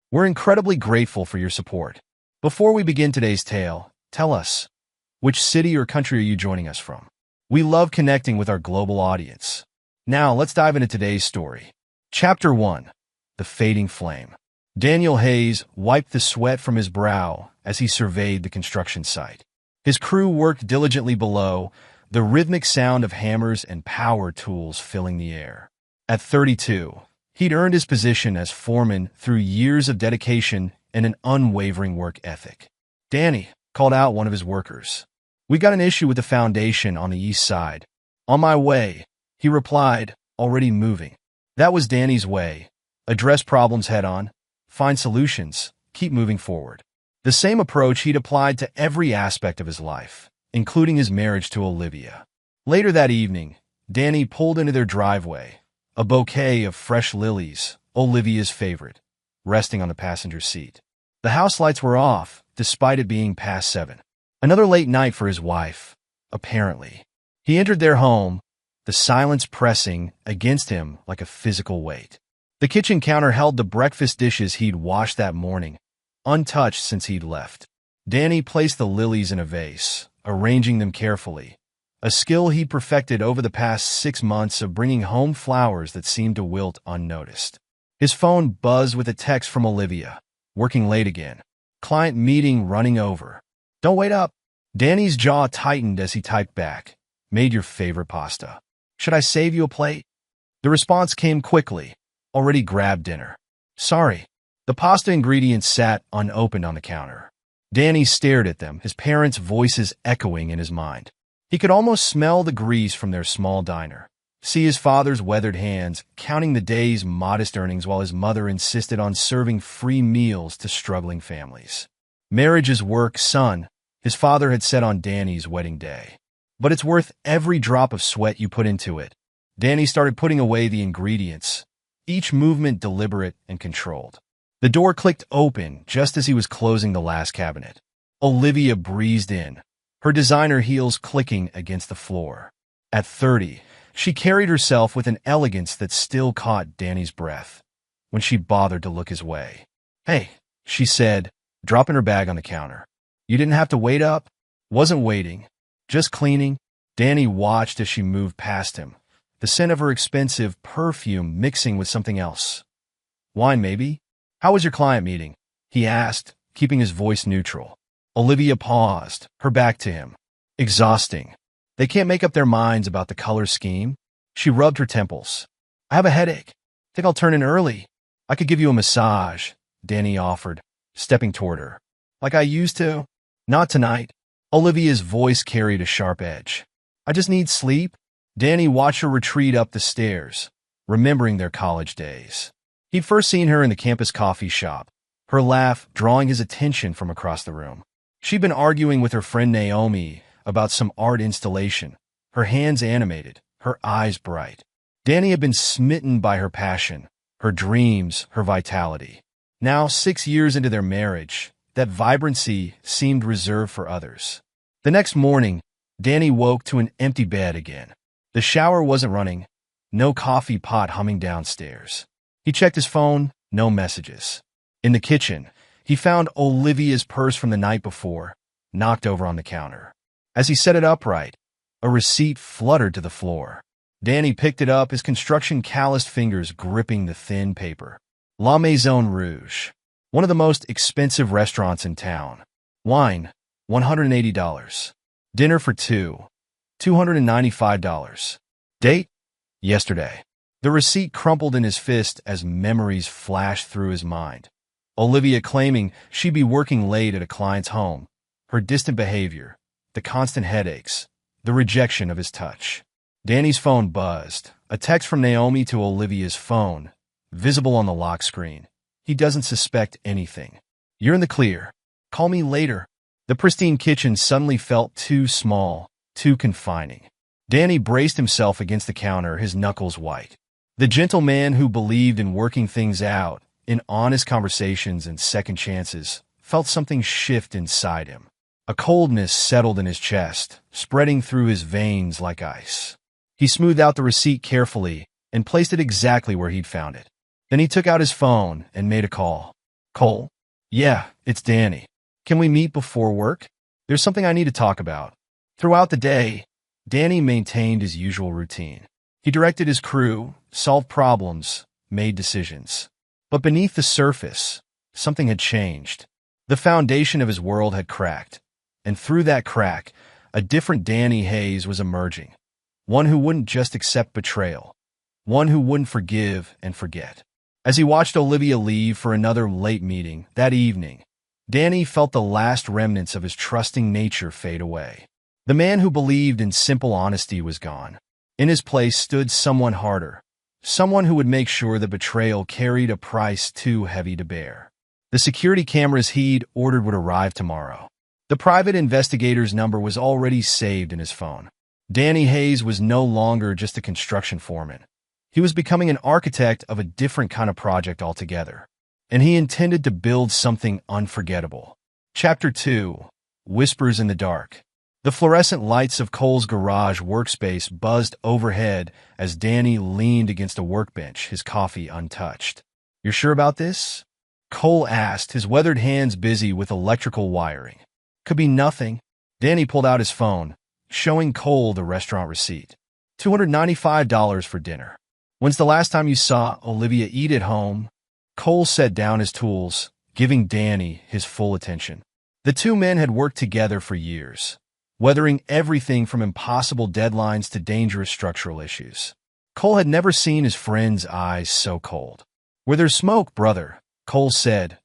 We're incredibly grateful for your support. Before we begin today's tale, tell us, which city or country are you joining us from? We love connecting with our global audience. Now, let's dive into today's story. Chapter 1. The Fading Flame. Daniel Hayes wiped the sweat from his brow as he surveyed the construction site. His crew worked diligently below, the rhythmic sound of hammers and power tools filling the air. At 32, he'd earned his position as foreman through years of dedication and an unwavering work ethic. Danny called out one of his workers. "We got an issue with the foundation on the east side." "On my way," he replied, already moving. That was Danny's way. Address problems head-on, find solutions, keep moving forward. The same approach he'd applied to every aspect of his life, including his marriage to Olivia. Later that evening, Danny pulled into their driveway, a bouquet of fresh lilies, Olivia's favorite, resting on the passenger seat. The house lights were off, despite it being past 7. Another late night for his wife, apparently. He entered their home, the silence pressing against him like a physical weight. The kitchen counter held the breakfast dishes he'd washed that morning, untouched since he'd left. Danny placed the lilies in a vase, arranging them carefully, a skill he'd perfected over the past 6 months of bringing home flowers that seemed to wilt unnoticed. His phone buzzed with a text from Olivia. "Working late again. Client meeting running over." "Don't wait up." Danny's jaw tightened as he typed back. "Made your favorite pasta. Should I save you a plate?" The response came quickly. "Already grabbed dinner." "Sorry." The pasta ingredients sat unopened on the counter. Danny stared at them, his parents' voices echoing in his mind. He could almost smell the grease from their small diner, see his father's weathered hands, counting the day's modest earnings while his mother insisted on serving free meals to struggling families. "Marriage is work, son," his father had said on Danny's wedding day. "But it's worth every drop of sweat you put into it." Danny started putting away the ingredients, each movement deliberate and controlled. The door clicked open just as he was closing the last cabinet. Olivia breezed in, her designer heels clicking against the floor. At 30, she carried herself with an elegance that still caught Danny's breath when she bothered to look his way. "Hey," she said, dropping her bag on the counter. "You didn't have to wait up?" "Wasn't waiting, just cleaning." Danny watched as she moved past him, the scent of her expensive perfume mixing with something else. "Wine, maybe?" "How was your client meeting?" he asked, keeping his voice neutral. Olivia paused, her back to him. "Exhausting. They can't make up their minds about the color scheme." She rubbed her temples. "I have a headache. Think I'll turn in early." "I could give you a massage," Danny offered, stepping toward her. "Like I used to?" "Not tonight." Olivia's voice carried a sharp edge. "I just need sleep." Danny watched her retreat up the stairs, remembering their college days. He'd first seen her in the campus coffee shop, her laugh drawing his attention from across the room. She'd been arguing with her friend Naomi about some art installation, her hands animated, her eyes bright. Danny had been smitten by her passion, her dreams, her vitality. Now, 6 years into their marriage, that vibrancy seemed reserved for others. The next morning, Danny woke to an empty bed again. The shower wasn't running, no coffee pot humming downstairs. He checked his phone, no messages. In the kitchen, he found Olivia's purse from the night before, knocked over on the counter. As he set it upright, a receipt fluttered to the floor. Danny picked it up, his construction-calloused fingers gripping the thin paper. La Maison Rouge, one of the most expensive restaurants in town. Wine, $180. Dinner for two, $295. Date? Yesterday. The receipt crumpled in his fist as memories flashed through his mind. Olivia claiming she'd be working late at a client's home, her distant behavior, the constant headaches, the rejection of his touch. Danny's phone buzzed, a text from Naomi to Olivia's phone, visible on the lock screen. He doesn't suspect anything. "You're in the clear. Call me later." The pristine kitchen suddenly felt too small, too confining. Danny braced himself against the counter, his knuckles white. The gentleman who believed in working things out, in honest conversations and second chances, felt something shift inside him. A coldness settled in his chest, spreading through his veins like ice. He smoothed out the receipt carefully and placed it exactly where he'd found it. Then he took out his phone and made a call. Cole? Yeah, it's Danny. Can we meet before work? There's something I need to talk about. Throughout the day, Danny maintained his usual routine. He directed his crew, solved problems, made decisions. But beneath the surface, something had changed. The foundation of his world had cracked, and through that crack, a different Danny Hayes was emerging. One who wouldn't just accept betrayal. One who wouldn't forgive and forget. As he watched Olivia leave for another late meeting that evening, Danny felt the last remnants of his trusting nature fade away. The man who believed in simple honesty was gone. In his place stood someone harder, someone who would make sure that betrayal carried a price too heavy to bear. The security cameras he'd ordered would arrive tomorrow. The private investigator's number was already saved in his phone. Danny Hayes was no longer just a construction foreman. He was becoming an architect of a different kind of project altogether, and he intended to build something unforgettable. Chapter 2: Whispers in the Dark. The fluorescent lights of Cole's garage workspace buzzed overhead as Danny leaned against a workbench, his coffee untouched. "You're sure about this?" Cole asked, his weathered hands busy with electrical wiring. "Could be nothing." Danny pulled out his phone, showing Cole the restaurant receipt. $295 for dinner. "When's the last time you saw Olivia eat at home?" Cole set down his tools, giving Danny his full attention. The two men had worked together for years, weathering everything from impossible deadlines to dangerous structural issues. Cole had never seen his friend's eyes so cold. "Where there's smoke, brother," Cole said,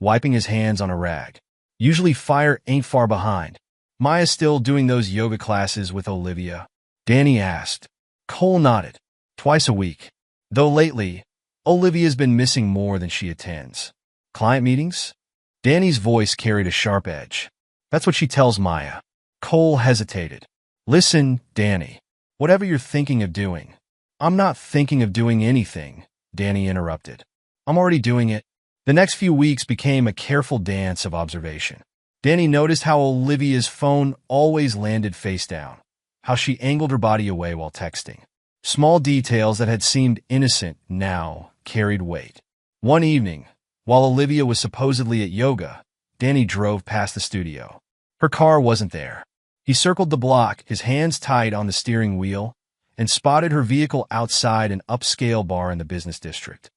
wiping his hands on a rag. "Usually fire ain't far behind." "Maya's still doing those yoga classes with Olivia?" Danny asked. Cole nodded. "Twice a week. Though lately, Olivia's been missing more than she attends." "Client meetings?" Danny's voice carried a sharp edge. "That's what she tells Maya." Cole hesitated. "Listen, Danny, whatever you're thinking of doing." "I'm not thinking of doing anything," Danny interrupted. "I'm already doing it." The next few weeks became a careful dance of observation. Danny noticed how Olivia's phone always landed face down, how she angled her body away while texting. Small details that had seemed innocent now carried weight. One evening, while Olivia was supposedly at yoga, Danny drove past the studio. Her car wasn't there. He circled the block, his hands tight on the steering wheel, and spotted her vehicle outside an upscale bar in the business district.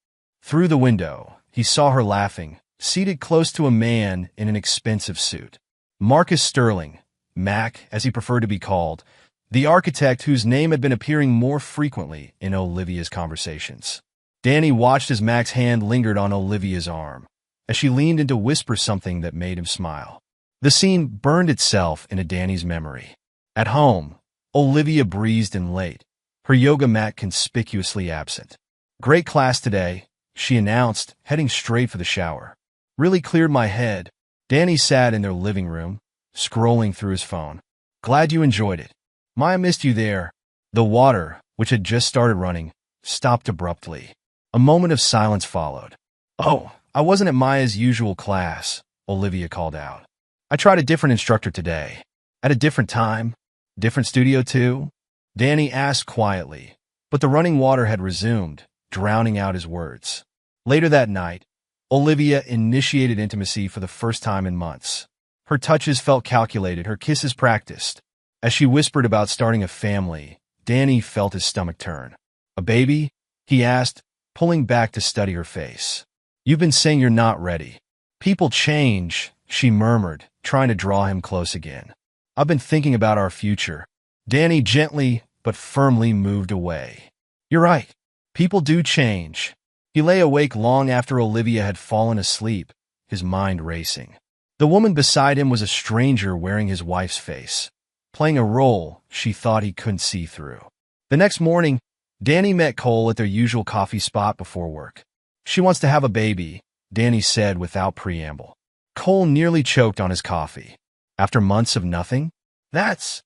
Through the window, he saw her laughing, seated close to a man in an expensive suit. Marcus Sterling, Mac as he preferred to be called, the architect whose name had been appearing more frequently in Olivia's conversations. Danny watched as Mac's hand lingered on Olivia's arm, as she leaned in to whisper something that made him smile. The scene burned itself into Danny's memory. At home, Olivia breezed in late, her yoga mat conspicuously absent. "Great class today," she announced, heading straight for the shower. "Really cleared my head." Danny sat in their living room, scrolling through his phone. "Glad you enjoyed it." "Maya missed you there." The water, which had just started running, stopped abruptly. A moment of silence followed. "Oh, I wasn't at Maya's usual class," Olivia called out. "I tried a different instructor today." "At a different time? Different studio too?" Danny asked quietly, but the running water had resumed, drowning out his words. Later that night, Olivia initiated intimacy for the first time in months. Her touches felt calculated, her kisses practiced. As she whispered about starting a family, Danny felt his stomach turn. "A baby?" he asked, pulling back to study her face. "You've been saying you're not ready." "People change," she murmured, trying to draw him close again. "I've been thinking about our future." Danny gently but firmly moved away. "You're right. People do change." He lay awake long after Olivia had fallen asleep, his mind racing. The woman beside him was a stranger wearing his wife's face, playing a role she thought he couldn't see through. The next morning, Danny met Cole at their usual coffee spot before work. "She wants to have a baby," Danny said without preamble. Cole nearly choked on his coffee. "After months of nothing? That's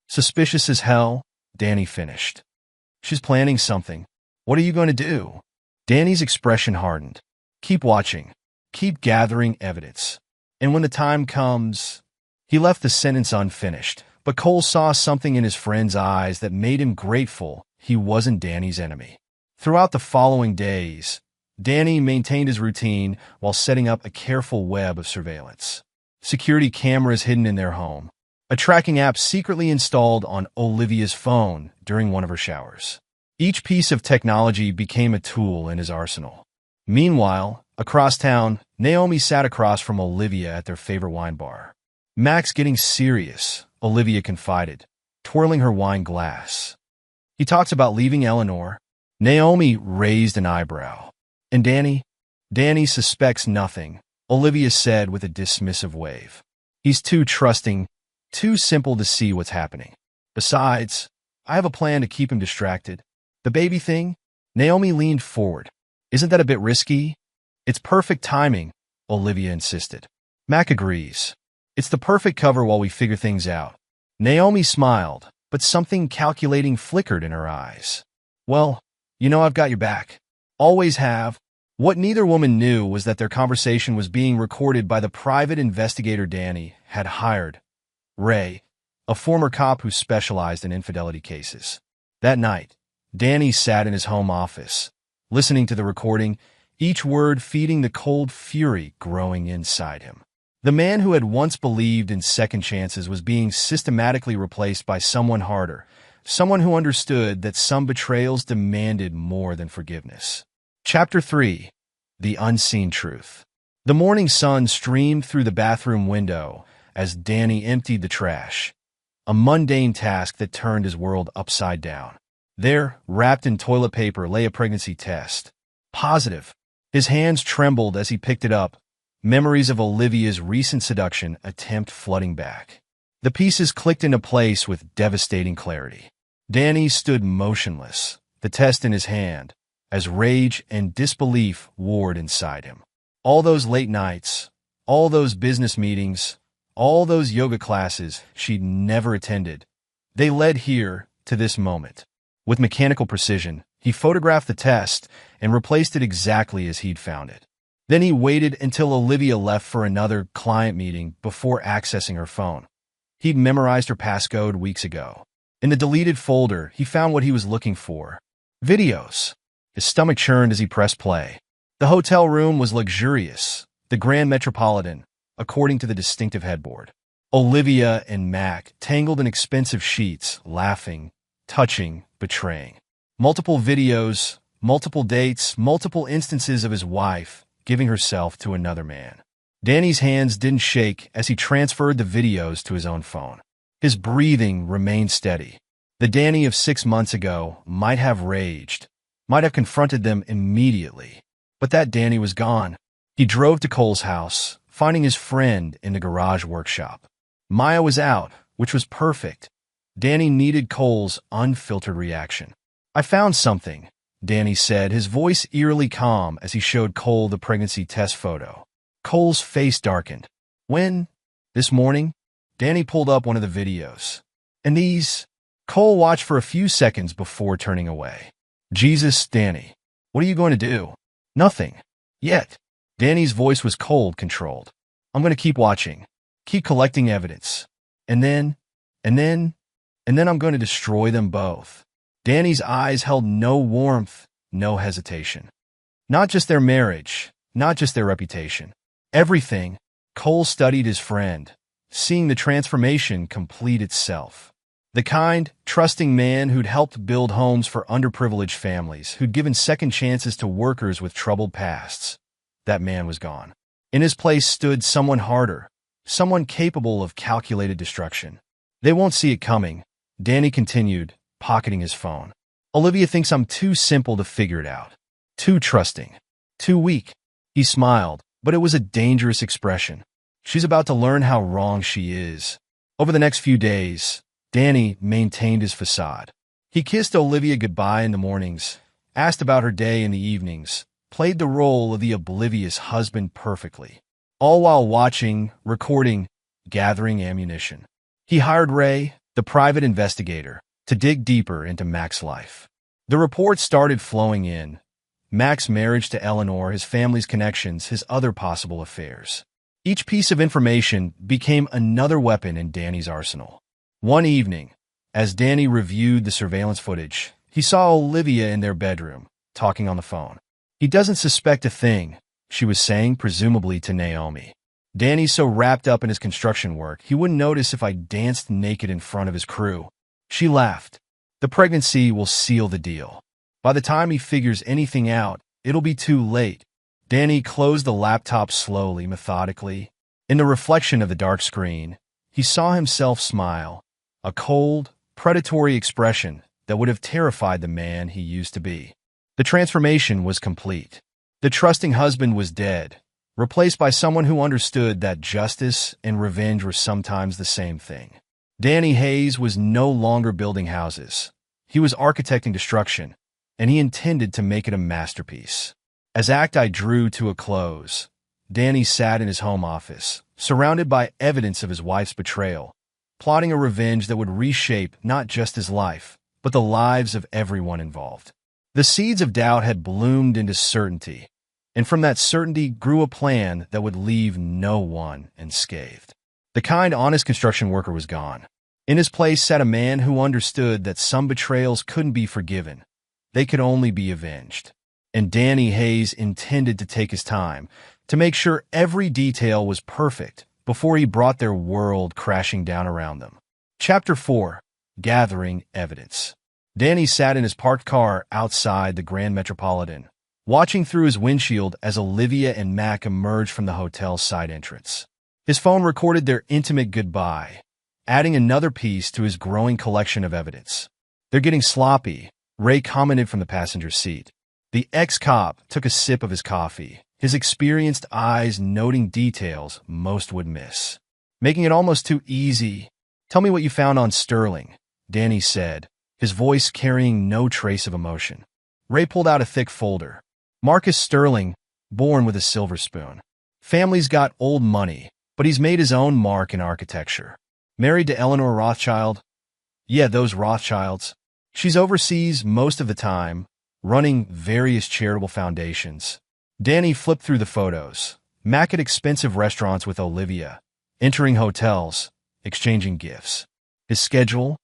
suspicious as hell," Danny finished. "She's planning something. What are you going to do?" Danny's expression hardened. "Keep watching. Keep gathering evidence. And when the time comes..." He left the sentence unfinished, but Cole saw something in his friend's eyes that made him grateful he wasn't Danny's enemy. Throughout the following days, Danny maintained his routine while setting up a careful web of surveillance. Security cameras hidden in their home. A tracking app secretly installed on Olivia's phone during one of her showers. Each piece of technology became a tool in his arsenal. Meanwhile, across town, Naomi sat across from Olivia at their favorite wine bar. "Max getting serious," Olivia confided, twirling her wine glass. "He talks about leaving Eleanor." Naomi raised an eyebrow. "And Danny?" "Danny suspects nothing," Olivia said with a dismissive wave. "He's too trusting, too simple to see what's happening. Besides, I have a plan to keep him distracted." "The baby thing?" Naomi leaned forward. "Isn't that a bit risky?" "It's perfect timing," Olivia insisted. Mac agrees. "It's the perfect cover while we figure things out." Naomi smiled, but something calculating flickered in her eyes. "Well, you know I've got your back. Always have." What neither woman knew was that their conversation was being recorded by the private investigator Danny had hired, Ray, a former cop who specialized in infidelity cases. That night, Danny sat in his home office, listening to the recording, each word feeding the cold fury growing inside him. The man who had once believed in second chances was being systematically replaced by someone harder, someone who understood that some betrayals demanded more than forgiveness. Chapter 3. The Unseen Truth. The morning sun streamed through the bathroom window as Danny emptied the trash, a mundane task that turned his world upside down. There, wrapped in toilet paper, lay a pregnancy test. Positive. His hands trembled as he picked it up, memories of Olivia's recent seduction attempt flooding back. The pieces clicked into place with devastating clarity. Danny stood motionless, the test in his hand, as rage and disbelief warred inside him. All those late nights, all those business meetings, all those yoga classes she'd never attended, they led here to this moment. With mechanical precision, he photographed the test and replaced it exactly as he'd found it. Then he waited until Olivia left for another client meeting before accessing her phone. He'd memorized her passcode weeks ago. In the deleted folder, he found what he was looking for: videos. His stomach churned as he pressed play. The hotel room was luxurious, the Grand Metropolitan, according to the distinctive headboard. Olivia and Mac tangled in expensive sheets, laughing, touching, betraying. Multiple videos, multiple dates, multiple instances of his wife giving herself to another man. Danny's hands didn't shake as he transferred the videos to his own phone. His breathing remained steady. The Danny of 6 months ago might have raged, might have confronted them immediately, but that Danny was gone. He drove to Cole's house, finding his friend in the garage workshop. Maya was out, which was perfect. Danny needed Cole's unfiltered reaction. "I found something," Danny said, his voice eerily calm as he showed Cole the pregnancy test photo. Cole's face darkened. "When?" "This morning." Danny pulled up one of the videos. "And these?" Cole watched for a few seconds before turning away. "Jesus, Danny. What are you going to do?" "Nothing. Yet." Danny's voice was cold, controlled. "I'm going to keep watching. Keep collecting evidence. And then I'm going to destroy them both." Danny's eyes held no warmth, no hesitation. Not just their marriage, not just their reputation. Everything. Cole studied his friend, seeing the transformation complete itself. The kind, trusting man who'd helped build homes for underprivileged families, who'd given second chances to workers with troubled pasts. That man was gone. In his place stood someone harder, someone capable of calculated destruction. "They won't see it coming," Danny continued, pocketing his phone. "Olivia thinks I'm too simple to figure it out. Too trusting. Too weak." He smiled, but it was a dangerous expression. She's about to learn how wrong she is. Over the next few days, Danny maintained his facade. He kissed Olivia goodbye in the mornings, asked about her day in the evenings, played the role of the oblivious husband perfectly, all while watching, recording, gathering ammunition. He hired Ray, the private investigator, to dig deeper into Mac's life. The reports started flowing in: Mac's marriage to Eleanor, his family's connections, his other possible affairs. Each piece of information became another weapon in Danny's arsenal. One evening, as Danny reviewed the surveillance footage, he saw Olivia in their bedroom, talking on the phone. He doesn't suspect a thing, she was saying, presumably to Naomi. Danny's so wrapped up in his construction work, he wouldn't notice if I danced naked in front of his crew. She laughed. The pregnancy will seal the deal. By the time he figures anything out, it'll be too late. Danny closed the laptop slowly, methodically. In the reflection of the dark screen, he saw himself smile, a cold, predatory expression that would have terrified the man he used to be. The transformation was complete. The trusting husband was dead, replaced by someone who understood that justice and revenge were sometimes the same thing. Danny Hayes was no longer building houses. He was architecting destruction, and he intended to make it a masterpiece. As Act I drew to a close, Danny sat in his home office, surrounded by evidence of his wife's betrayal, plotting a revenge that would reshape not just his life, but the lives of everyone involved. The seeds of doubt had bloomed into certainty, and from that certainty grew a plan that would leave no one unscathed. The kind, honest construction worker was gone. In his place sat a man who understood that some betrayals couldn't be forgiven. They could only be avenged. And Danny Hayes intended to take his time to make sure every detail was perfect before he brought their world crashing down around them. Chapter 4. Gathering Evidence. Danny sat in his parked car outside the Grand Metropolitan, watching through his windshield as Olivia and Mac emerged from the hotel's side entrance. His phone recorded their intimate goodbye, adding another piece to his growing collection of evidence. "They're getting sloppy," Ray commented from the passenger seat. The ex-cop took a sip of his coffee, his experienced eyes noting details most would miss. "Making it almost too easy. Tell me what you found on Sterling," Danny said, his voice carrying no trace of emotion. Ray pulled out a thick folder. "Marcus Sterling, born with a silver spoon. Family's got old money, but he's made his own mark in architecture. Married to Eleanor Rothschild? Yeah, those Rothschilds. She's overseas most of the time, running various charitable foundations." Danny flipped through the photos. Mac at expensive restaurants with Olivia, entering hotels, exchanging gifts. His schedule?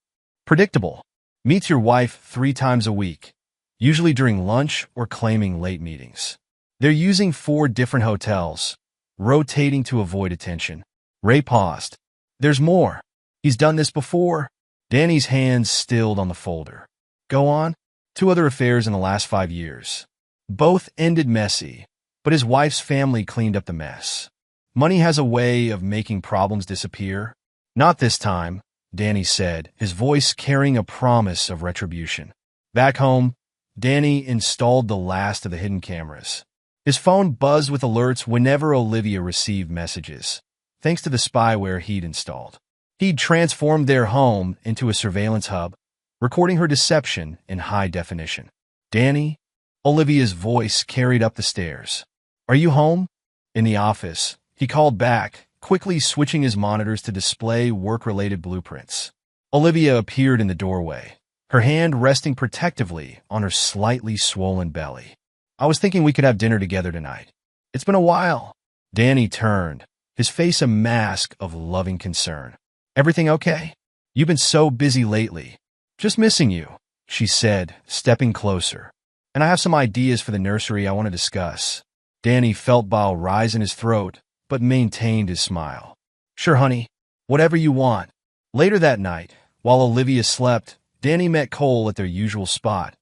Predictable. Meets your wife 3 times a week, usually during lunch or claiming late meetings. They're using 4 different hotels, rotating to avoid attention. Ray paused. "There's more. He's done this before." Danny's hands stilled on the folder. "Go on." 2 other affairs in the last 5 years. Both ended messy, but his wife's family cleaned up the mess. Money has a way of making problems disappear. "Not this time," Danny said, his voice carrying a promise of retribution. Back home, Danny installed the last of the hidden cameras. His phone buzzed with alerts whenever Olivia received messages, thanks to the spyware he'd installed. He'd transformed their home into a surveillance hub, recording her deception in high definition. "Danny?" Olivia's voice carried up the stairs. "Are you home?" In the office, he called back, quickly switching his monitors to display work-related blueprints. Olivia appeared in the doorway, her hand resting protectively on her slightly swollen belly. "I was thinking we could have dinner together tonight. It's been a while." Danny turned, his face a mask of loving concern. "Everything okay? You've been so busy lately. Just missing you," she said, stepping closer. "And I have some ideas for the nursery I want to discuss." Danny felt bile rise in his throat, but maintained his smile. "Sure, honey. Whatever you want." Later that night, while Olivia slept, Danny met Cole at their usual spot,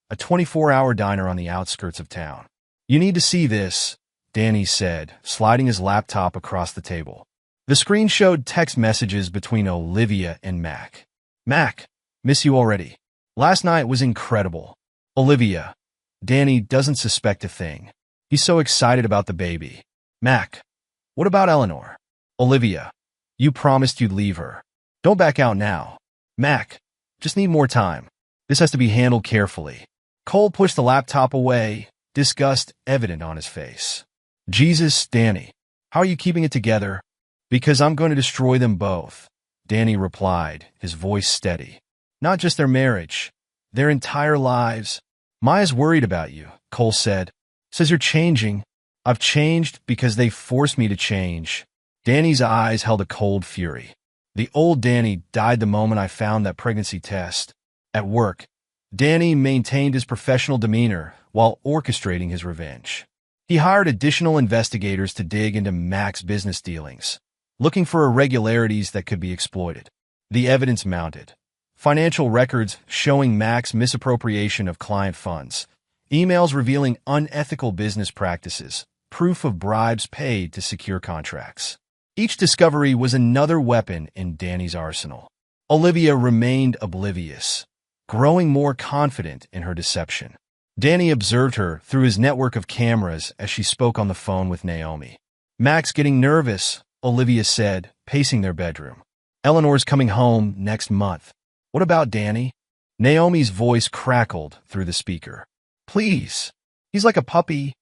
a 24-hour diner on the outskirts of town. "You need to see this," Danny said, sliding his laptop across the table. The screen showed text messages between Olivia and Mac. "Mac, miss you already. Last night was incredible." Olivia, "Danny doesn't suspect a thing. He's so excited about the baby." Mac, "What about Eleanor?" Olivia, "You promised you'd leave her. Don't back out now." Mac, "Just need more time. This has to be handled carefully." Cole pushed the laptop away, disgust evident on his face. "Jesus, Danny, how are you keeping it together?" "Because I'm going to destroy them both," Danny replied, his voice steady. "Not just their marriage, their entire lives." "Maya's worried about you," Cole said. "Says you're changing." "I've changed because they forced me to change." Danny's eyes held a cold fury. "The old Danny died the moment I found that pregnancy test." At work, Danny maintained his professional demeanor while orchestrating his revenge. He hired additional investigators to dig into Mac's business dealings, looking for irregularities that could be exploited. The evidence mounted. Financial records showing Mac's misappropriation of client funds, emails revealing unethical business practices, proof of bribes paid to secure contracts. Each discovery was another weapon in Danny's arsenal. Olivia remained oblivious, growing more confident in her deception. Danny observed her through his network of cameras as she spoke on the phone with Naomi. "Mac's getting nervous," Olivia said, pacing their bedroom. "Eleanor's coming home next month. What about Danny?" Naomi's voice crackled through the speaker. "Please. He's like a puppy,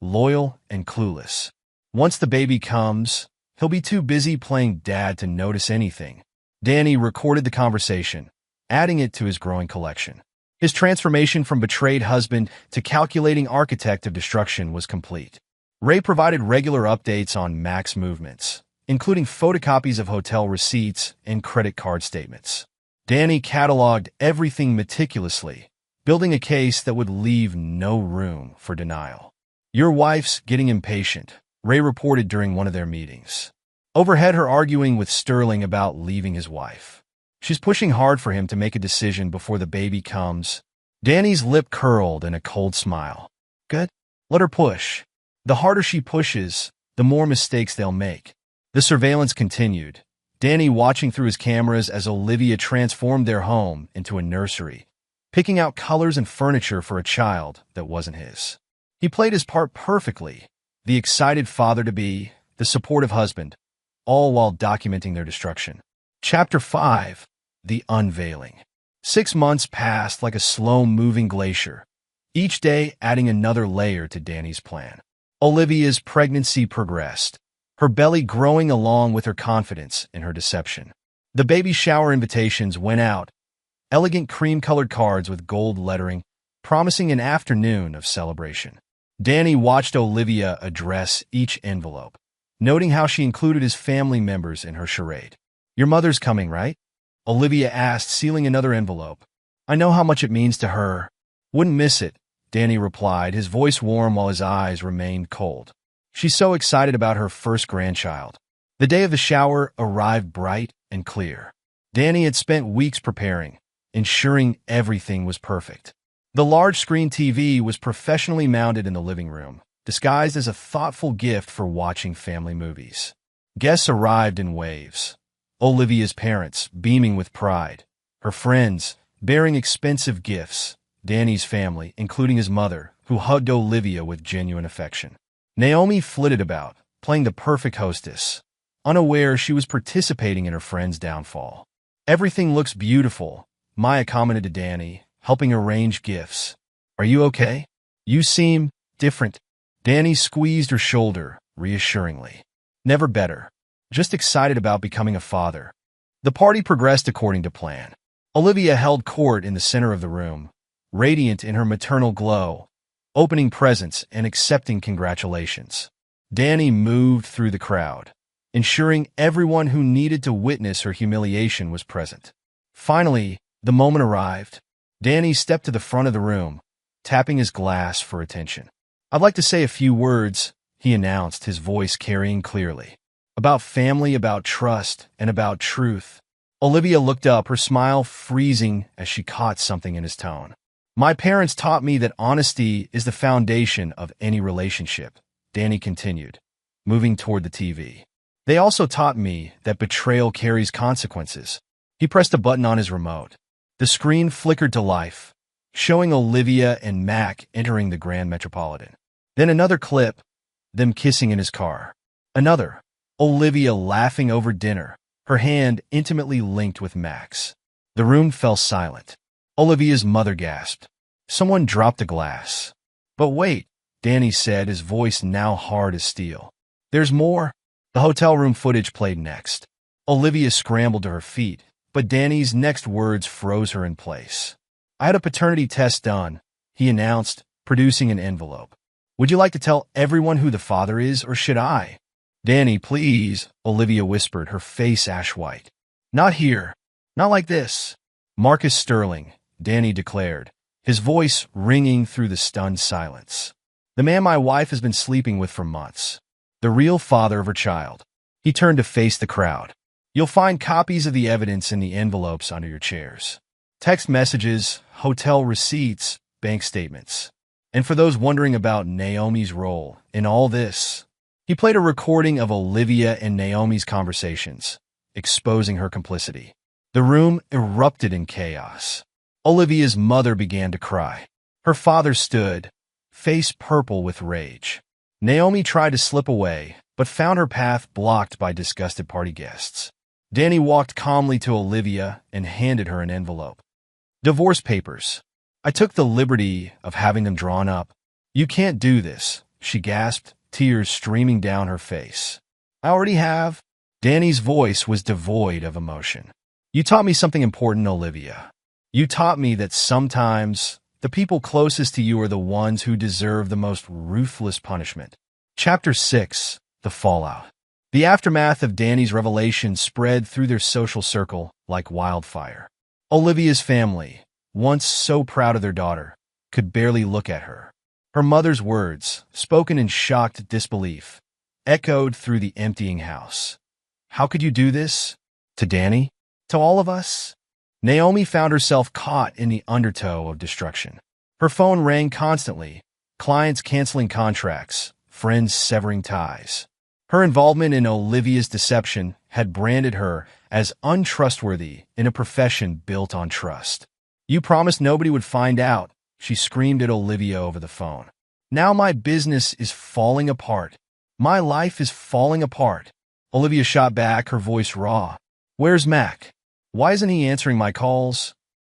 loyal and clueless. Once the baby comes, he'll be too busy playing dad to notice anything." Danny recorded the conversation, adding it to his growing collection. His transformation from betrayed husband to calculating architect of destruction was complete. Ray provided regular updates on Mac's movements, including photocopies of hotel receipts and credit card statements. Danny cataloged everything meticulously, building a case that would leave no room for denial. "Your wife's getting impatient," Ray reported during one of their meetings. Overhead her arguing with Sterling about leaving his wife. "She's pushing hard for him to make a decision before the baby comes." Danny's lip curled in a cold smile. "Good. Let her push. The harder she pushes, the more mistakes they'll make." The surveillance continued, Danny watching through his cameras as Olivia transformed their home into a nursery, picking out colors and furniture for a child that wasn't his. He played his part perfectly, the excited father-to-be, the supportive husband, all while documenting their destruction. Chapter 5. The Unveiling. 6 months passed like a slow-moving glacier, each day adding another layer to Danny's plan. Olivia's pregnancy progressed, her belly growing along with her confidence in her deception. The baby shower invitations went out, elegant cream-colored cards with gold lettering, promising an afternoon of celebration. Danny watched Olivia address each envelope, noting how she included his family members in her charade. "Your mother's coming, right?" Olivia asked, sealing another envelope. "I know how much it means to her." "Wouldn't miss it," Danny replied, his voice warm while his eyes remained cold. "She's so excited about her first grandchild." The day of the shower arrived bright and clear. Danny had spent weeks preparing, ensuring everything was perfect. The large-screen TV was professionally mounted in the living room, disguised as a thoughtful gift for watching family movies. Guests arrived in waves. Olivia's parents, beaming with pride. Her friends, bearing expensive gifts. Danny's family, including his mother, who hugged Olivia with genuine affection. Naomi flitted about, playing the perfect hostess, unaware she was participating in her friend's downfall. "Everything looks beautiful," Maya commented to Danny, helping arrange gifts. "Are you okay? You seem different." Danny squeezed her shoulder, reassuringly. "Never better. Just excited about becoming a father." The party progressed according to plan. Olivia held court in the center of the room, radiant in her maternal glow, opening presents and accepting congratulations. Danny moved through the crowd, ensuring everyone who needed to witness her humiliation was present. Finally, the moment arrived. Danny stepped to the front of the room, tapping his glass for attention. "I'd like to say a few words," he announced, his voice carrying clearly. "About family, about trust, and about truth." Olivia looked up, her smile freezing as she caught something in his tone. "My parents taught me that honesty is the foundation of any relationship," Danny continued, moving toward the TV. "They also taught me that betrayal carries consequences." He pressed a button on his remote. The screen flickered to life, showing Olivia and Mac entering the Grand Metropolitan. Then another clip, them kissing in his car. Another, Olivia laughing over dinner, her hand intimately linked with Mac's. The room fell silent. Olivia's mother gasped. Someone dropped a glass. "But wait," Danny said, his voice now hard as steel. "There's more." The hotel room footage played next. Olivia scrambled to her feet, but Danny's next words froze her in place. "I had a paternity test done," he announced, producing an envelope. "Would you like to tell everyone who the father is, or should I?" "Danny, please," Olivia whispered, her face ash-white. "Not here. Not like this." "Marcus Sterling," Danny declared, his voice ringing through the stunned silence. The man my wife has been sleeping with for months. The real father of her child. He turned to face the crowd. You'll find copies of the evidence in the envelopes under your chairs. Text messages, hotel receipts, bank statements. And for those wondering about Naomi's role in all this, he played a recording of Olivia and Naomi's conversations, exposing her complicity. The room erupted in chaos. Olivia's mother began to cry. Her father stood, face purple with rage. Naomi tried to slip away, but found her path blocked by disgusted party guests. Danny walked calmly to Olivia and handed her an envelope. Divorce papers. I took the liberty of having them drawn up. You can't do this, she gasped, tears streaming down her face. I already have. Danny's voice was devoid of emotion. You taught me something important, Olivia. You taught me that sometimes the people closest to you are the ones who deserve the most ruthless punishment. Chapter 6. The Fallout. The aftermath of Danny's revelation spread through their social circle like wildfire. Olivia's family, once so proud of their daughter, could barely look at her. Her mother's words, spoken in shocked disbelief, echoed through the emptying house. How could you do this? To Danny? To all of us? Naomi found herself caught in the undertow of destruction. Her phone rang constantly, clients canceling contracts, friends severing ties. Her involvement in Olivia's deception had branded her as untrustworthy in a profession built on trust. You promised nobody would find out, she screamed at Olivia over the phone. Now my business is falling apart. My life is falling apart. Olivia shot back, her voice raw. Where's Mac? Why isn't he answering my calls?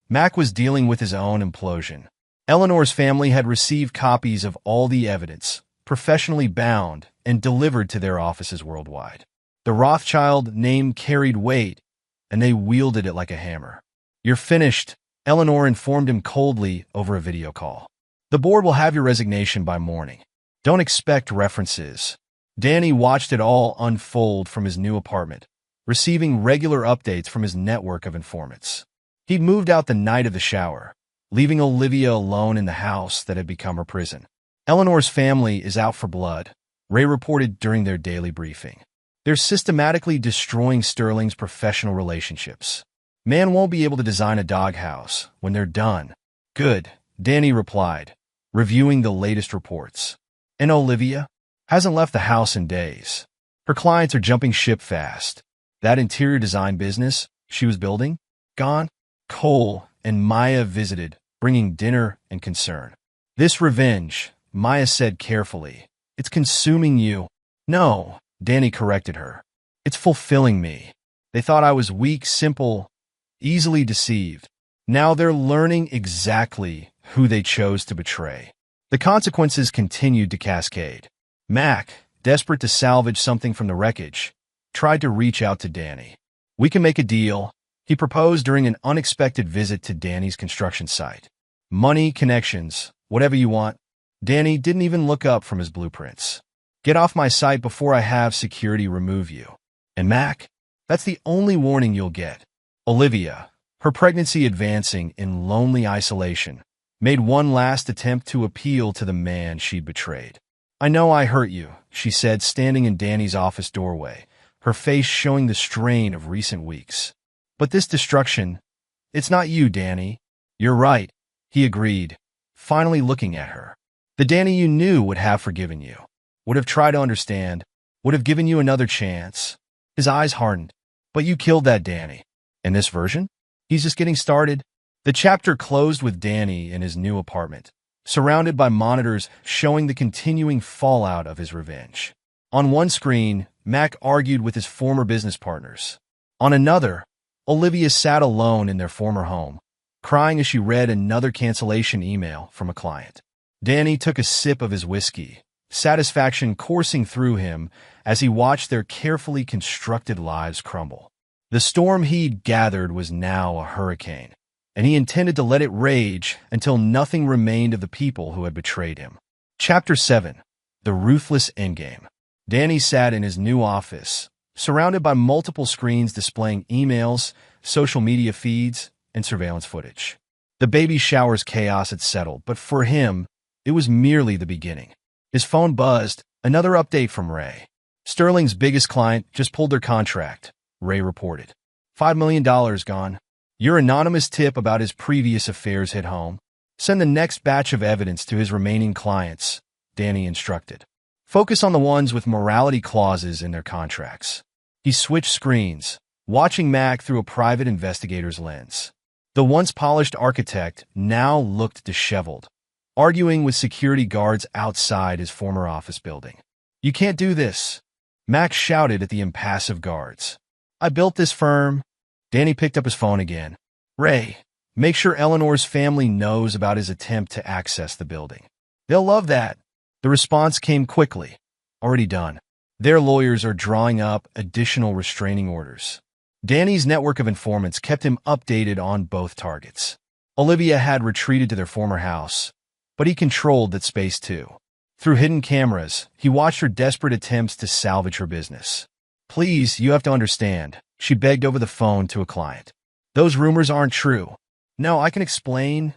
Mac was dealing with his own implosion. Eleanor's family had received copies of all the evidence, professionally bound, and delivered to their offices worldwide. The Rothschild name carried weight, and they wielded it like a hammer. You're finished, Eleanor informed him coldly over a video call. The board will have your resignation by morning. Don't expect references. Danny watched it all unfold from his new apartment, receiving regular updates from his network of informants. He'd moved out the night of the shower, leaving Olivia alone in the house that had become her prison. Eleanor's family is out for blood, Ray reported during their daily briefing. They're systematically destroying Sterling's professional relationships. Man won't be able to design a doghouse when they're done. Good, Danny replied, reviewing the latest reports. And Olivia hasn't left the house in days. Her clients are jumping ship fast. That interior design business she was building? Gone? Cole and Maya visited, bringing dinner and concern. This revenge, Maya said carefully. It's consuming you. No, Danny corrected her. It's fulfilling me. They thought I was weak, simple, easily deceived. Now they're learning exactly who they chose to betray. The consequences continued to cascade. Mac, desperate to salvage something from the wreckage, tried to reach out to Danny. We can make a deal, he proposed during an unexpected visit to Danny's construction site. Money, connections, whatever you want. Danny didn't even look up from his blueprints. Get off my site before I have security remove you. And Mac, that's the only warning you'll get. Olivia, her pregnancy advancing in lonely isolation, made one last attempt to appeal to the man she'd betrayed. I know I hurt you, she said, standing in Danny's office doorway, her face showing the strain of recent weeks. But this destruction, it's not you, Danny. You're right, he agreed, finally looking at her. The Danny you knew would have forgiven you, would have tried to understand, would have given you another chance. His eyes hardened. But you killed that Danny. In this version, he's just getting started. The chapter closed with Danny in his new apartment, surrounded by monitors showing the continuing fallout of his revenge. On one screen, Mac argued with his former business partners. On another, Olivia sat alone in their former home, crying as she read another cancellation email from a client. Danny took a sip of his whiskey, satisfaction coursing through him as he watched their carefully constructed lives crumble. The storm he'd gathered was now a hurricane, and he intended to let it rage until nothing remained of the people who had betrayed him. Chapter 7. The Ruthless Endgame. Danny sat in his new office, surrounded by multiple screens displaying emails, social media feeds, and surveillance footage. The baby shower's chaos had settled, but for him, it was merely the beginning. His phone buzzed, another update from Ray. Sterling's biggest client just pulled their contract, Ray reported. $5 million gone. Your anonymous tip about his previous affairs hit home. Send the next batch of evidence to his remaining clients, Danny instructed. Focus on the ones with morality clauses in their contracts. He switched screens, watching Mac through a private investigator's lens. The once polished architect now looked disheveled, arguing with security guards outside his former office building. You can't do this, Mac shouted at the impassive guards. I built this firm. Danny picked up his phone again. Ray, make sure Eleanor's family knows about his attempt to access the building. They'll love that. The response came quickly. Already done. Their lawyers are drawing up additional restraining orders. Danny's network of informants kept him updated on both targets. Olivia had retreated to their former house, but he controlled that space too. Through hidden cameras, he watched her desperate attempts to salvage her business. Please, you have to understand, she begged over the phone to a client. Those rumors aren't true. No, I can explain.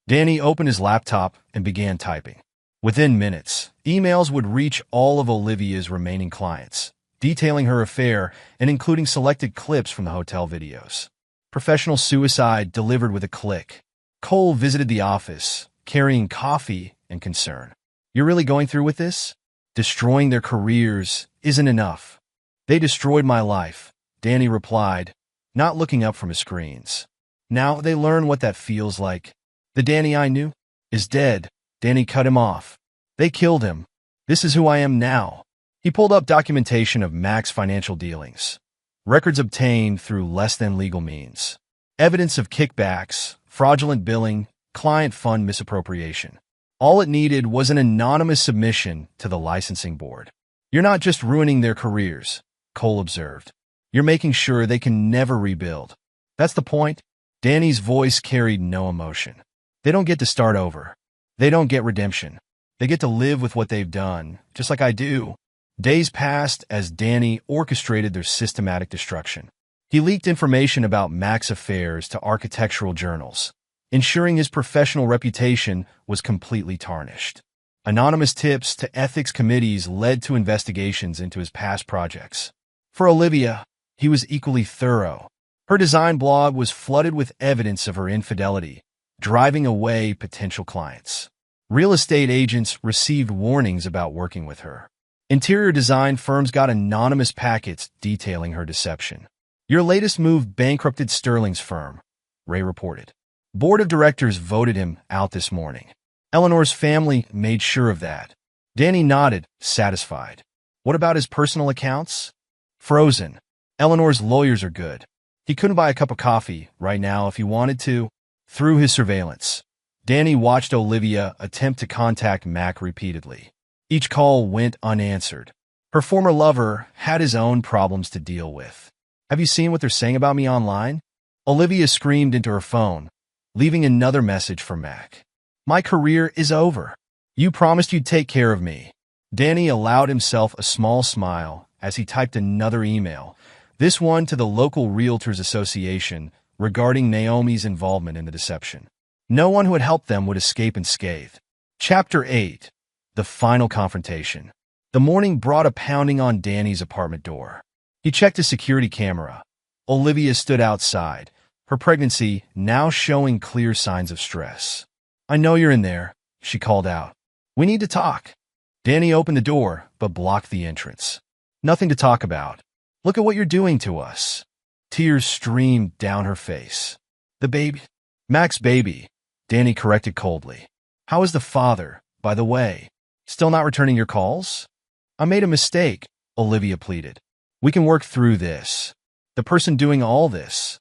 Danny opened his laptop and began typing. Within minutes, emails would reach all of Olivia's remaining clients, detailing her affair and including selected clips from the hotel videos. Professional suicide delivered with a click. Cole visited the office, carrying coffee and concern. You're really going through with this? Destroying their careers isn't enough. They destroyed my life, Danny replied, not looking up from his screens. Now they learn what that feels like. The Danny I knew is dead. Danny cut him off. They killed him. This is who I am now. He pulled up documentation of Mac's financial dealings. Records obtained through less than legal means. Evidence of kickbacks, fraudulent billing, client fund misappropriation. All it needed was an anonymous submission to the licensing board. You're not just ruining their careers, Cole observed. You're making sure they can never rebuild. That's the point. Danny's voice carried no emotion. They don't get to start over. They don't get redemption. They get to live with what they've done, just like I do. Days passed as Danny orchestrated their systematic destruction. He leaked information about Mac's affairs to architectural journals, ensuring his professional reputation was completely tarnished. Anonymous tips to ethics committees led to investigations into his past projects. For Olivia, he was equally thorough. Her design blog was flooded with evidence of her infidelity, driving away potential clients. Real estate agents received warnings about working with her. Interior design firms got anonymous packets detailing her deception. Your latest move bankrupted Sterling's firm, Ray reported. Board of directors voted him out this morning. Eleanor's family made sure of that. Danny nodded, satisfied. What about his personal accounts? Frozen. Eleanor's lawyers are good. He couldn't buy a cup of coffee right now if he wanted to. Through his surveillance, Danny watched Olivia attempt to contact Mac repeatedly. Each call went unanswered. Her former lover had his own problems to deal with. Have you seen what they're saying about me online? Olivia screamed into her phone, leaving another message for Mac. My career is over. You promised you'd take care of me. Danny allowed himself a small smile as he typed another email, this one to the local Realtors Association regarding Naomi's involvement in the deception. No one who had helped them would escape unscathed. Chapter 8. The Final Confrontation. The morning brought a pounding on Danny's apartment door. He checked his security camera. Olivia stood outside, her pregnancy now showing clear signs of stress. I know you're in there, she called out. We need to talk. Danny opened the door, but blocked the entrance. Nothing to talk about. Look at what you're doing to us. Tears streamed down her face. The baby? Mac's baby, Danny corrected coldly. How is the father, by the way? Still not returning your calls? I made a mistake, Olivia pleaded. We can work through this. The person doing all this.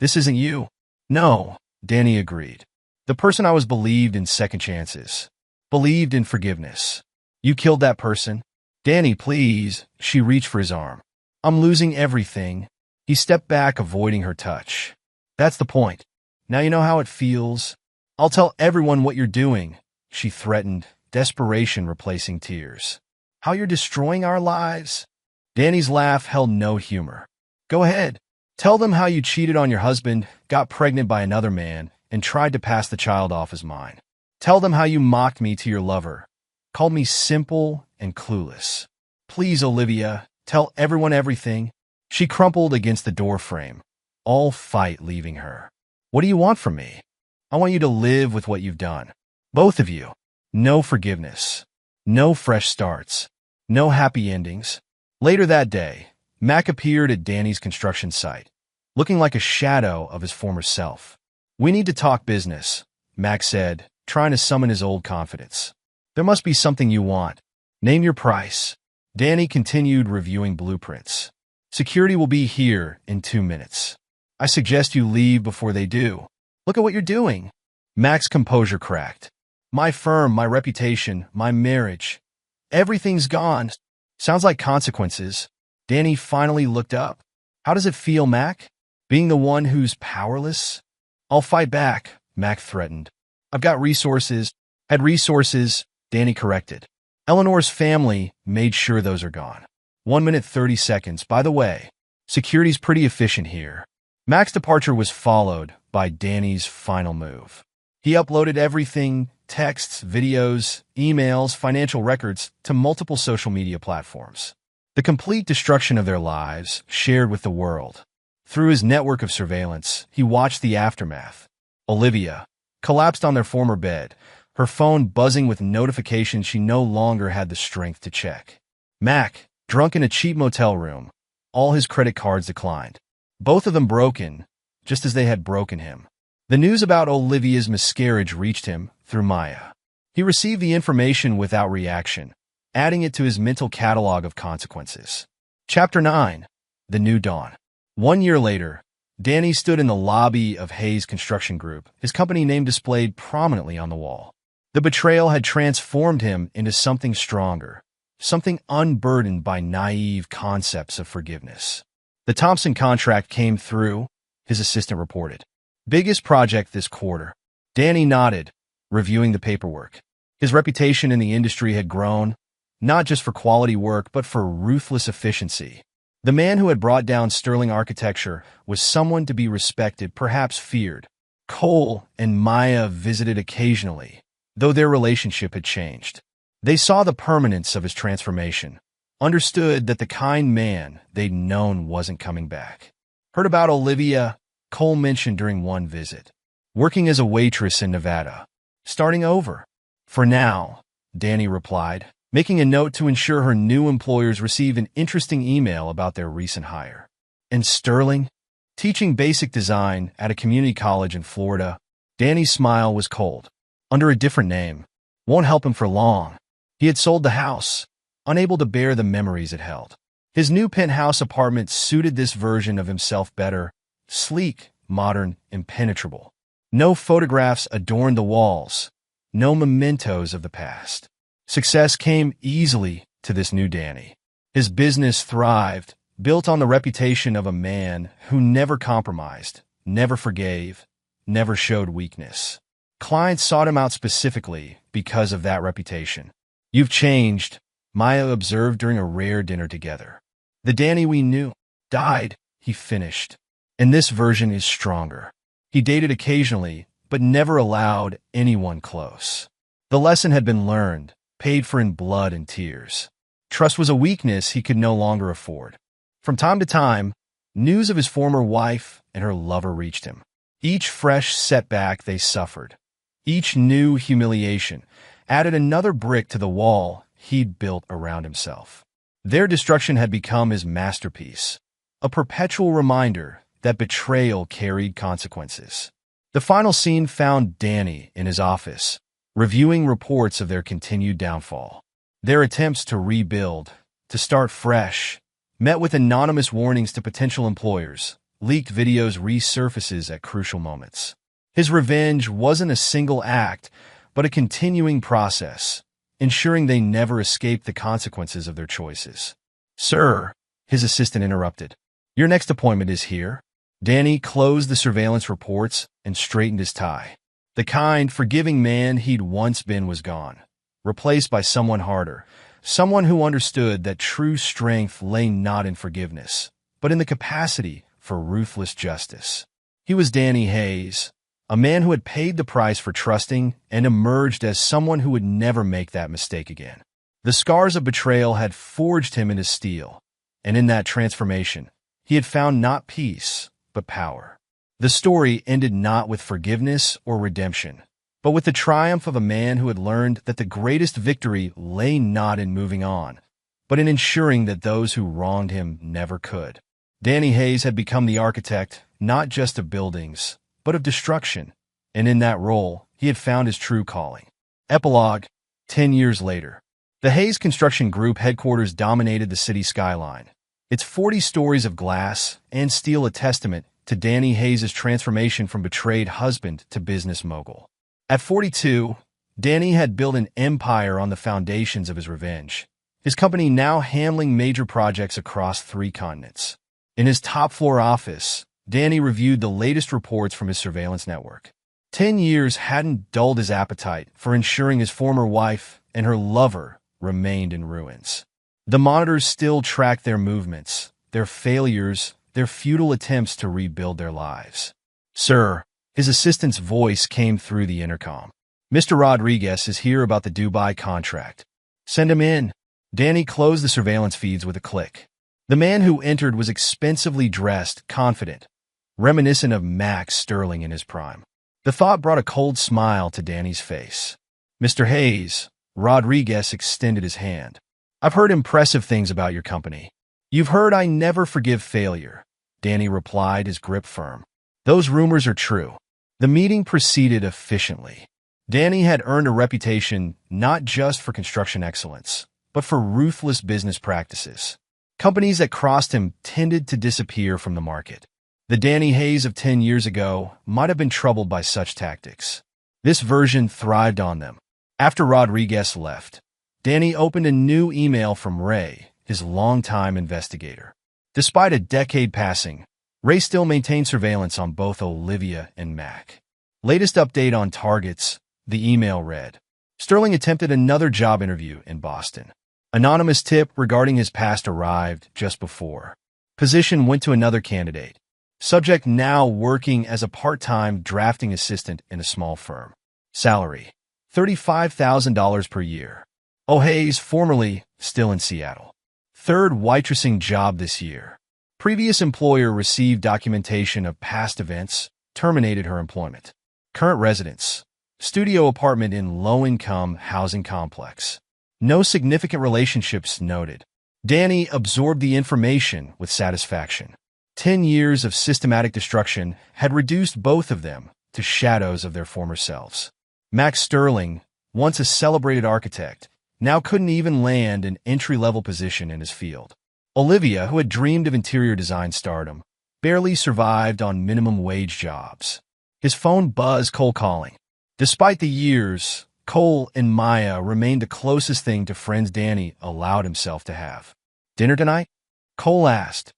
This isn't you. No, Danny agreed. The person I was believed in second chances. Believed in forgiveness. You killed that person? Danny, please. She reached for his arm. I'm losing everything. He stepped back, avoiding her touch. That's the point. Now you know how it feels. I'll tell everyone what you're doing, she threatened, desperation replacing tears. How you're destroying our lives? Danny's laugh held no humor. Go ahead. Tell them how you cheated on your husband, got pregnant by another man, and tried to pass the child off as mine. Tell them how you mocked me to your lover, called me simple and clueless. Please, Olivia, tell everyone everything. She crumpled against the doorframe, all fight leaving her. What do you want from me? I want you to live with what you've done. Both of you. No forgiveness. No fresh starts. No happy endings. Later that day, Mac appeared at Danny's construction site, looking like a shadow of his former self. We need to talk business, Mac said, trying to summon his old confidence. There must be something you want. Name your price. Danny continued reviewing blueprints. Security will be here in 2 minutes. I suggest you leave before they do. Look at what you're doing. Mac's composure cracked. My firm, my reputation, my marriage. Everything's gone. Sounds like consequences. Danny finally looked up. How does it feel, Mac? Being the one who's powerless? I'll fight back, Mac threatened. I've got resources. Had resources, Danny corrected. Eleanor's family made sure those are gone. 1 minute 30 seconds. By the way, security's pretty efficient here. Mac's departure was followed by Danny's final move. He uploaded everything, texts, videos, emails, financial records, to multiple social media platforms. The complete destruction of their lives shared with the world. Through his network of surveillance, he watched the aftermath. Olivia collapsed on their former bed, her phone buzzing with notifications she no longer had the strength to check. Mac, drunk in a cheap motel room, all his credit cards declined. Both of them broken, just as they had broken him. The news about Olivia's miscarriage reached him through Maya. He received the information without reaction, adding it to his mental catalog of consequences. Chapter 9. The New Dawn. 1 year later, Danny stood in the lobby of Hayes Construction Group, his company name displayed prominently on the wall. The betrayal had transformed him into something stronger, something unburdened by naive concepts of forgiveness. The Thompson contract came through, his assistant reported. Biggest project this quarter. Danny nodded, reviewing the paperwork. His reputation in the industry had grown, not just for quality work, but for ruthless efficiency. The man who had brought down Sterling Architecture was someone to be respected, perhaps feared. Cole and Maya visited occasionally, though their relationship had changed. They saw the permanence of his transformation, understood that the kind man they'd known wasn't coming back. Heard about Olivia, Cole mentioned during one visit. Working as a waitress in Nevada. Starting over. For now, Danny replied, making a note to ensure her new employers receive an interesting email about their recent hire. And Sterling? Teaching basic design at a community college in Florida, Danny's smile was cold. Under a different name. Won't help him for long. He had sold the house, unable to bear the memories it held. His new penthouse apartment suited this version of himself better. Sleek, modern, impenetrable. No photographs adorned the walls. No mementos of the past. Success came easily to this new Danny. His business thrived, built on the reputation of a man who never compromised, never forgave, never showed weakness. Clients sought him out specifically because of that reputation. You've changed, Maya observed during a rare dinner together. The Danny we knew died, he finished. And this version is stronger. He dated occasionally, but never allowed anyone close. The lesson had been learned, paid for in blood and tears. Trust was a weakness he could no longer afford. From time to time, news of his former wife and her lover reached him. Each fresh setback they suffered, each new humiliation, added another brick to the wall he'd built around himself. Their destruction had become his masterpiece, a perpetual reminder that betrayal carried consequences. The final scene found Danny in his office, reviewing reports of their continued downfall. Their attempts to rebuild, to start fresh, met with anonymous warnings to potential employers, leaked videos resurfaces at crucial moments. His revenge wasn't a single act, but a continuing process, ensuring they never escaped the consequences of their choices. Sir, his assistant interrupted. Your next appointment is here. Danny closed the surveillance reports and straightened his tie. The kind, forgiving man he'd once been was gone, replaced by someone harder, someone who understood that true strength lay not in forgiveness, but in the capacity for ruthless justice. He was Danny Hayes, a man who had paid the price for trusting and emerged as someone who would never make that mistake again. The scars of betrayal had forged him into steel, and in that transformation, he had found not peace, but power. The story ended not with forgiveness or redemption, but with the triumph of a man who had learned that the greatest victory lay not in moving on, but in ensuring that those who wronged him never could. Danny Hayes had become the architect, not just of buildings, but of destruction, and in that role, he had found his true calling. Epilogue, 10 years later. The Hayes Construction Group headquarters dominated the city skyline. Its 40 stories of glass and steel a testament to Danny Hayes' transformation from betrayed husband to business mogul. At 42, Danny had built an empire on the foundations of his revenge, his company now handling major projects across 3 continents. In his top-floor office, Danny reviewed the latest reports from his surveillance network. 10 years hadn't dulled his appetite for ensuring his former wife and her lover remained in ruins. The monitors still tracked their movements, their failures, their futile attempts to rebuild their lives. "Sir," his assistant's voice came through the intercom. "Mr. Rodriguez is here about the Dubai contract. Send him in." Danny closed the surveillance feeds with a click. The man who entered was expensively dressed, confident, reminiscent of Max Sterling in his prime. The thought brought a cold smile to Danny's face. "Mr. Hayes," Rodriguez extended his hand. "I've heard impressive things about your company." "You've heard I never forgive failure," Danny replied, his grip firm. "Those rumors are true." The meeting proceeded efficiently. Danny had earned a reputation not just for construction excellence, but for ruthless business practices. Companies that crossed him tended to disappear from the market. The Danny Hayes of 10 years ago might have been troubled by such tactics. This version thrived on them. After Rodriguez left, Danny opened a new email from Ray, his longtime investigator. Despite a decade passing, Ray still maintained surveillance on both Olivia and Mac. Latest update on targets, the email read. Sterling attempted another job interview in Boston. Anonymous tip regarding his past arrived just before. Position went to another candidate. Subject now working as a part-time drafting assistant in a small firm. Salary, $35,000 per year. Hayes, formerly still in Seattle. Third waitressing job this year. Previous employer received documentation of past events, terminated her employment. Current residence, studio apartment in low-income housing complex. No significant relationships noted. Danny absorbed the information with satisfaction. 10 years of systematic destruction had reduced both of them to shadows of their former selves. Max Sterling, once a celebrated architect, now couldn't even land an entry-level position in his field. Olivia, who had dreamed of interior design stardom, barely survived on minimum wage jobs. His phone buzzed cold calling. Despite the years, Cole and Maya remained the closest thing to friends Danny allowed himself to have. "Dinner tonight?" Cole asked.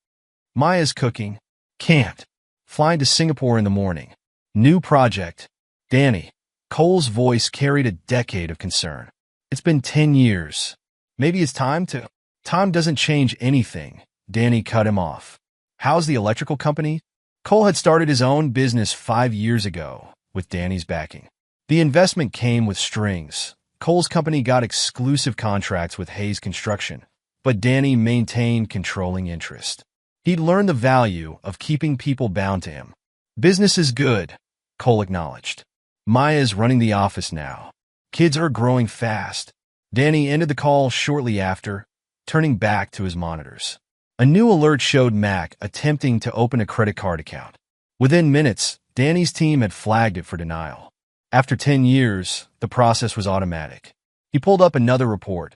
"Maya's cooking." "Can't. Flying to Singapore in the morning." "New project." "Danny." Cole's voice carried a decade of concern. "It's been 10 years. Maybe it's time to—" "Time doesn't change anything," Danny cut him off. "How's the electrical company?" Cole had started his own business 5 years ago, with Danny's backing. The investment came with strings. Cole's company got exclusive contracts with Hayes Construction, but Danny maintained controlling interest. He'd learned the value of keeping people bound to him. "Business is good," Cole acknowledged. "Maya's running the office now. Kids are growing fast." Danny ended the call shortly after, turning back to his monitors. A new alert showed Mac attempting to open a credit card account. Within minutes, Danny's team had flagged it for denial. After 10 years, the process was automatic. He pulled up another report,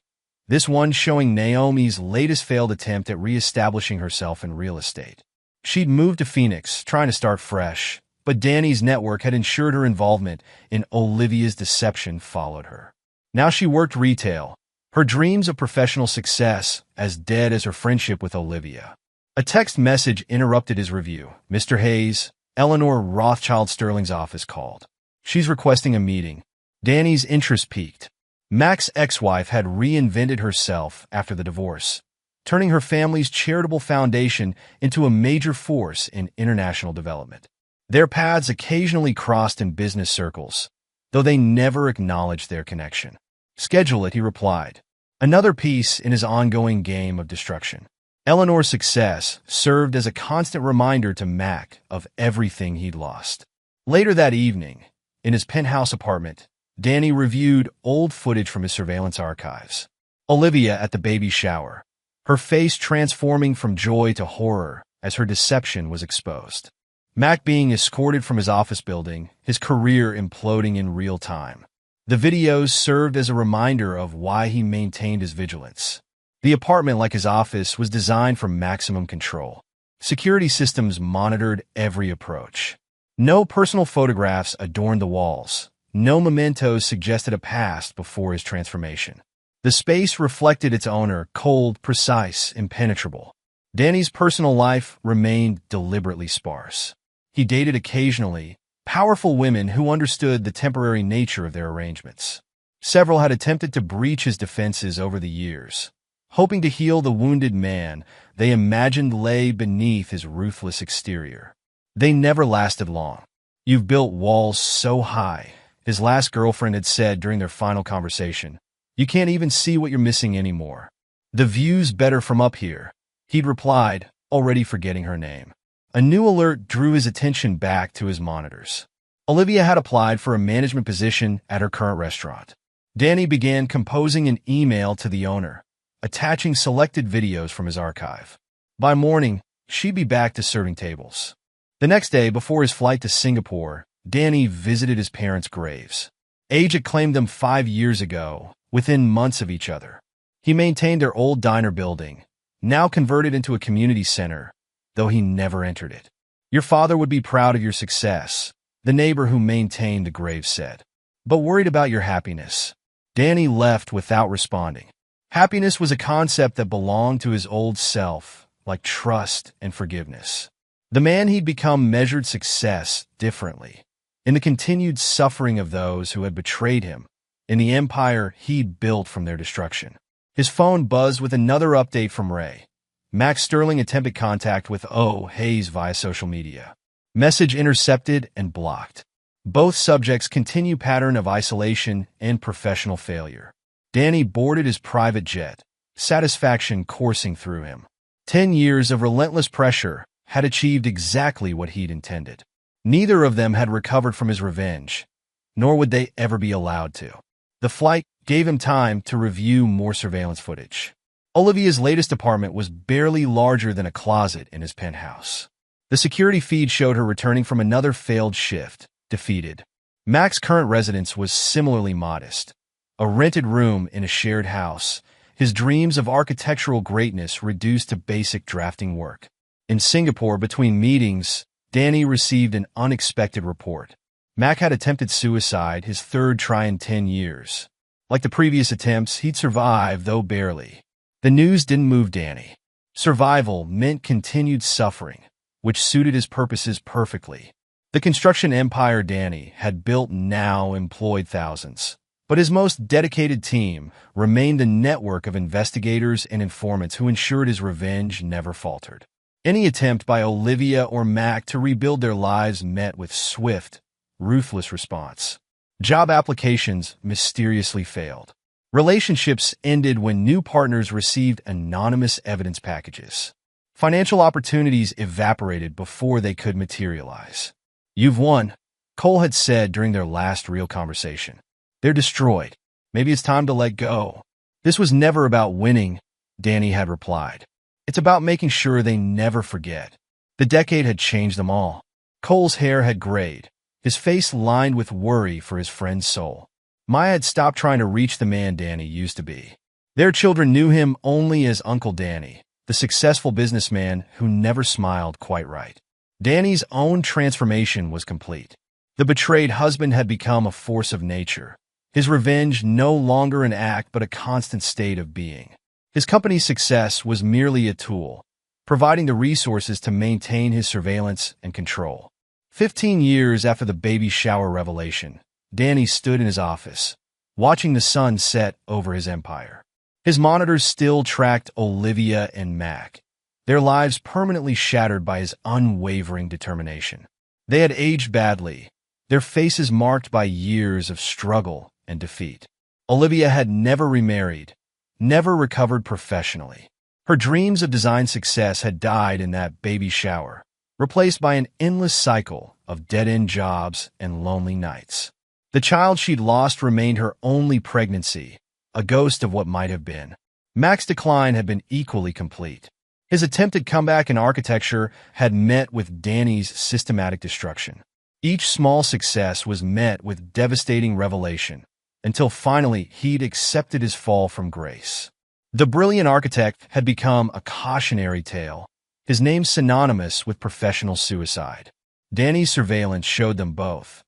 this one showing Naomi's latest failed attempt at reestablishing herself in real estate. She'd moved to Phoenix, trying to start fresh, but Danny's network had ensured her involvement in Olivia's deception followed her. Now she worked retail, her dreams of professional success as dead as her friendship with Olivia. A text message interrupted his review. "Mr. Hayes, Eleanor Rothschild Sterling's office called. She's requesting a meeting." Danny's interest peaked. Mac's ex-wife had reinvented herself after the divorce, turning her family's charitable foundation into a major force in international development. Their paths occasionally crossed in business circles, though they never acknowledged their connection. "Schedule it," he replied, another piece in his ongoing game of destruction. Eleanor's success served as a constant reminder to Mac of everything he'd lost. Later that evening, in his penthouse apartment, Danny reviewed old footage from his surveillance archives. Olivia at the baby shower, her face transforming from joy to horror as her deception was exposed. Mac being escorted from his office building, his career imploding in real time. The videos served as a reminder of why he maintained his vigilance. The apartment, like his office, was designed for maximum control. Security systems monitored every approach. No personal photographs adorned the walls. No mementos suggested a past before his transformation. The space reflected its owner, cold, precise, impenetrable. Danny's personal life remained deliberately sparse. He dated occasionally, powerful women who understood the temporary nature of their arrangements. Several had attempted to breach his defenses over the years, hoping to heal the wounded man they imagined lay beneath his ruthless exterior. They never lasted long. "You've built walls so high," his last girlfriend had said during their final conversation. "You can't even see what you're missing anymore." "The view's better from up here," he'd replied, already forgetting her name. A new alert drew his attention back to his monitors. Olivia had applied for a management position at her current restaurant. Danny began composing an email to the owner, attaching selected videos from his archive. By morning, she'd be back to serving tables. The next day, before his flight to Singapore, Danny visited his parents' graves. Age had claimed them 5 years ago, within months of each other. He maintained their old diner building, now converted into a community center, though he never entered it. "Your father would be proud of your success," the neighbor who maintained the grave said, "but worried about your happiness." Danny left without responding. Happiness was a concept that belonged to his old self, like trust and forgiveness. The man he'd become measured success differently, in the continued suffering of those who had betrayed him, in the empire he'd built from their destruction. His phone buzzed with another update from Ray. Max Sterling attempted contact with O. Hayes via social media. Message intercepted and blocked. Both subjects continue pattern of isolation and professional failure. Danny boarded his private jet, satisfaction coursing through him. 10 years of relentless pressure had achieved exactly what he'd intended. Neither of them had recovered from his revenge, nor would they ever be allowed to. The flight gave him time to review more surveillance footage. Olivia's latest apartment was barely larger than a closet in his penthouse. The security feed showed her returning from another failed shift, defeated. Mac's current residence was similarly modest. A rented room in a shared house, his dreams of architectural greatness reduced to basic drafting work. In Singapore, between meetings, Danny received an unexpected report. Mac had attempted suicide, his third try in 10 years. Like the previous attempts, he'd survived, though barely. The news didn't move Danny. Survival meant continued suffering, which suited his purposes perfectly. The construction empire Danny had built now employed thousands, but his most dedicated team remained the network of investigators and informants who ensured his revenge never faltered. Any attempt by Olivia or Mac to rebuild their lives met with swift, ruthless response. Job applications mysteriously failed. Relationships ended when new partners received anonymous evidence packages. Financial opportunities evaporated before they could materialize. "You've won," Cole had said during their last real conversation. "They're destroyed. Maybe it's time to let go." "This was never about winning," Danny had replied. "It's about making sure they never forget." The decade had changed them all. Cole's hair had grayed, his face lined with worry for his friend's soul. Maya had stopped trying to reach the man Danny used to be. Their children knew him only as Uncle Danny, the successful businessman who never smiled quite right. Danny's own transformation was complete. The betrayed husband had become a force of nature, his revenge no longer an act but a constant state of being. His company's success was merely a tool, providing the resources to maintain his surveillance and control. 15 years after the baby shower revelation, Danny stood in his office, watching the sun set over his empire. His monitors still tracked Olivia and Mac, their lives permanently shattered by his unwavering determination. They had aged badly, their faces marked by years of struggle and defeat. Olivia had never remarried, never recovered professionally. Her dreams of design success had died in that baby shower, replaced by an endless cycle of dead-end jobs and lonely nights. The child she'd lost remained her only pregnancy, a ghost of what might have been. Mac's decline had been equally complete. His attempted comeback in architecture had met with Danny's systematic destruction. Each small success was met with devastating revelation, until finally he'd accepted his fall from grace. The brilliant architect had become a cautionary tale, his name synonymous with professional suicide. Danny's surveillance showed them both.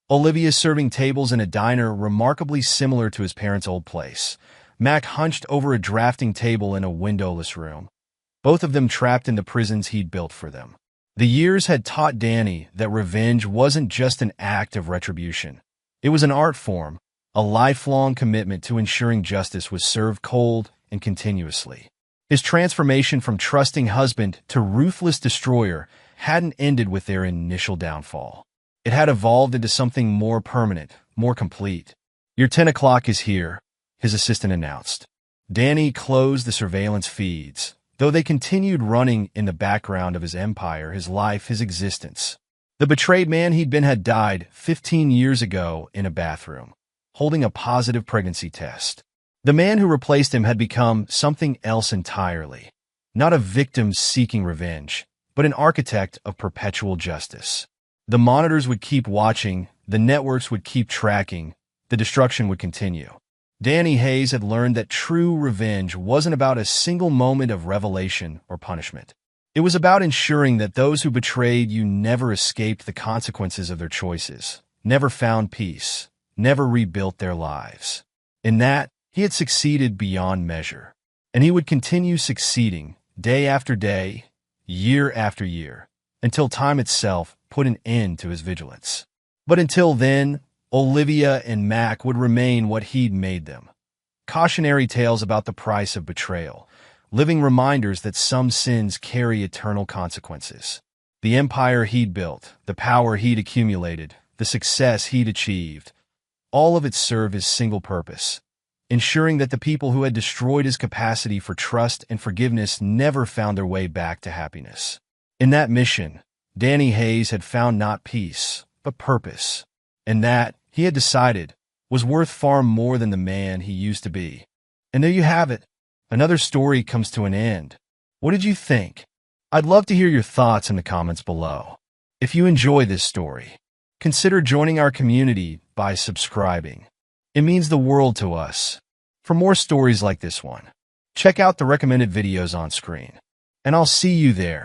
Olivia serving tables in a diner remarkably similar to his parents' old place. Mac hunched over a drafting table in a windowless room, both of them trapped in the prisons he'd built for them. The years had taught Danny that revenge wasn't just an act of retribution. It was an art form, a lifelong commitment to ensuring justice was served cold and continuously. His transformation from trusting husband to ruthless destroyer hadn't ended with their initial downfall. It had evolved into something more permanent, more complete. "Your 10 o'clock is here," his assistant announced. Danny closed the surveillance feeds, though they continued running in the background of his empire, his life, his existence. The betrayed man he'd been had died 15 years ago in a bathroom, holding a positive pregnancy test. The man who replaced him had become something else entirely, not a victim seeking revenge, but an architect of perpetual justice. The monitors would keep watching, the networks would keep tracking, the destruction would continue. Danny Hayes had learned that true revenge wasn't about a single moment of revelation or punishment. It was about ensuring that those who betrayed you never escaped the consequences of their choices, never found peace, never rebuilt their lives. In that, he had succeeded beyond measure. And he would continue succeeding, day after day, year after year, until time itself put an end to his vigilance. But until then, Olivia and Mac would remain what he'd made them. Cautionary tales about the price of betrayal, living reminders that some sins carry eternal consequences. The empire he'd built, the power he'd accumulated, the success he'd achieved, all of it served his single purpose, ensuring that the people who had destroyed his capacity for trust and forgiveness never found their way back to happiness. In that mission, Danny Hayes had found not peace, but purpose, and that, he had decided, was worth far more than the man he used to be. And there you have it. Another story comes to an end. What did you think? I'd love to hear your thoughts in the comments below. If you enjoy this story, consider joining our community by subscribing. It means the world to us. For more stories like this one, check out the recommended videos on screen. And I'll see you there.